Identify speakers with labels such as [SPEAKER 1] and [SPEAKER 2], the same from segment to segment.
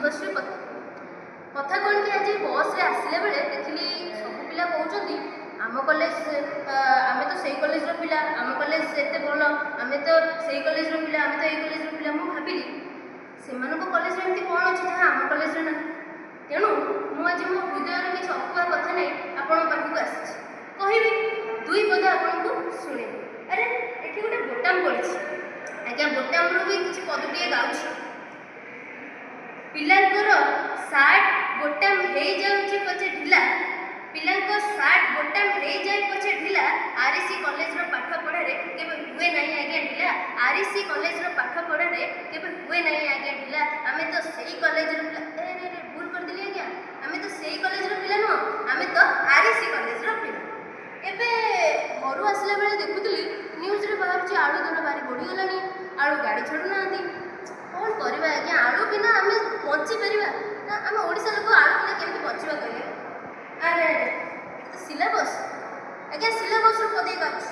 [SPEAKER 1] शुभश्री पथा कथा कौन कि आज बस रे आसले बेले देखिली सब पिला कहते आम कॉलेज आम तो सही कॉलेज पिला आम कॉलेज एत भल आम तो सही कॉलेज पिला आम तो यही कॉलेज पिला मुझे भाविली से कॉलेज एमती कौन अच्छे जहाँ आम कॉलेज ना तेणु मुझे मो हृदय किसी अकुआ कथा नहीं आपण पाखक आसी कहबी दुई पद आपको शुणे अरे ये गोटे बोटाम पड़ी आज्ञा बोटाम भी किसी पदटे गाँच पिलांकर सार्ट बोटाम हो जाऊँगी पचे ढिला पिलांक सार्ट बोटाम हो जाए पचे ढिला आरसी कॉलेज पाठ पढ़ारे केबे हुए नहीं आज्ञा ढिला आरसी कॉलेज पाठ पढ़ारे केबे हुए नहीं आज्ञा ढिला आम तो सही कॉलेज पिला भूल कर दिली आज्ञा आम तो सही कॉलेज पिला नुह आम तो आरसी कॉलेज पिला एबे घर आसला बेले देखुली न्यूज रे बाहर आलू दर बारी बढ़ीगलानी आलू गाड़ी छाड़ू ना कौन करवा आज्ञा आलू बिना आम बची पार आम ओडिशा लोक आलू बिना केमती बचवा कहले अरे सिलेबस आज्ञा सिलेबस पदे गाँच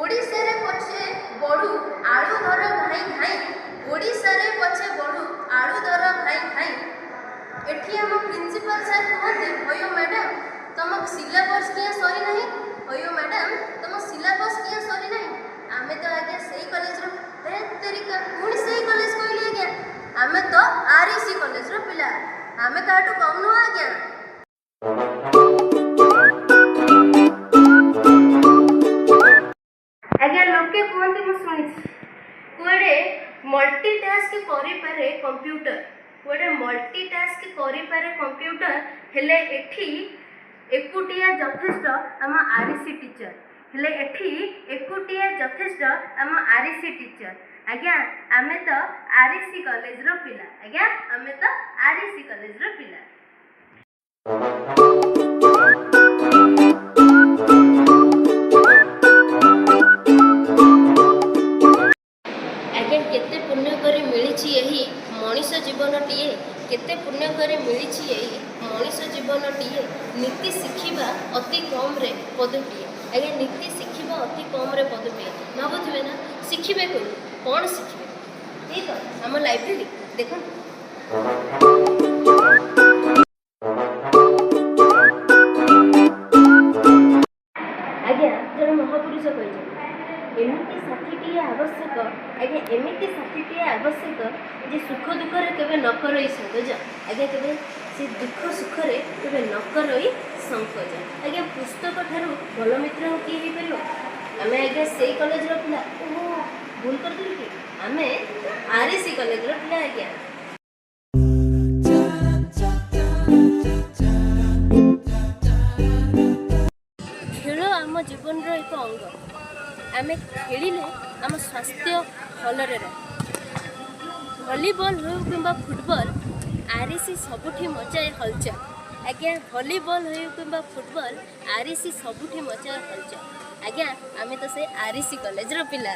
[SPEAKER 1] ओडिशा रे पछे बड़ू आलू दर भाई भाई ओडिशा रे पछे बड़ू आलू दर भाई भाई एठी हम प्रिंसिपल सर कहते भयो मैडम तुम सिलेबस किए सरी नहीं भयो मैडम तुम सिलेबस किए सरी नहीं आमे तो आज्ञा सही कॉलेज तरीका पुणी सही कॉलेज कहली आज्ञा आमे तो आरसी कॉलेज पिला आमे काटू कम नुह आज्ञा आज्ञा लोके कहते मु शुणी कुआडे मल्टीटास्क करि पारे कंप्यूटर कुआडे मल्टीटास्क करि पारे कंप्यूटर हेले एठी एकुटिया यथेष्ट आम आरसी टीचर हेले एठी एकुटिया यथेष्ट आम आरसी टीचर आज्ञा आमे तो आरसी कॉलेज रो पिला आज्ञा आमे तो आरसी कॉलेज रो पिला आज्ञा केते पुण्य करी मिलिछि एही मनीष जीवनटीए केते पुण्य करी मिलिछि एही मनीष जीवनटीए नीति शिखिबा अति कम रे पदटीए आज्ञा नीति शिखिबा अति कम रे पदटीए भाबुथिबे ना शिखिबे कौन शिखिबे ये तो आम लाइब्रेरी देखो आज्ञा जन महापुरुष कहते एमती साथीटी आवश्यक आज्ञा एमती साथीटी आवश्यक जे सुख दुख रे केबे न करई संकोच आज्ञा केबे से दुख सुख रे केबे न करई संकोच आज्ञा पुस्तक ठारू भल मित्र किए ही परियो आमे आज्ञा सेई कॉलेज रो पिला ओहो भूल कर दिली कि आमे आरसी कॉलेज रो पिला आज्ञा खेल आम जीवन रो एक अंग आमे खेलिले आम स्वास्थ्य भलरे रहे भलीबॉल हो कि फुटबॉल आरसी सबुठी मचाए हलचल आज्ञा भलीबॉल हो कि फुटबॉल आरसी सबुठी मचाए हलचल आज्ञा आमे तो से आरसी कॉलेज रो पिला।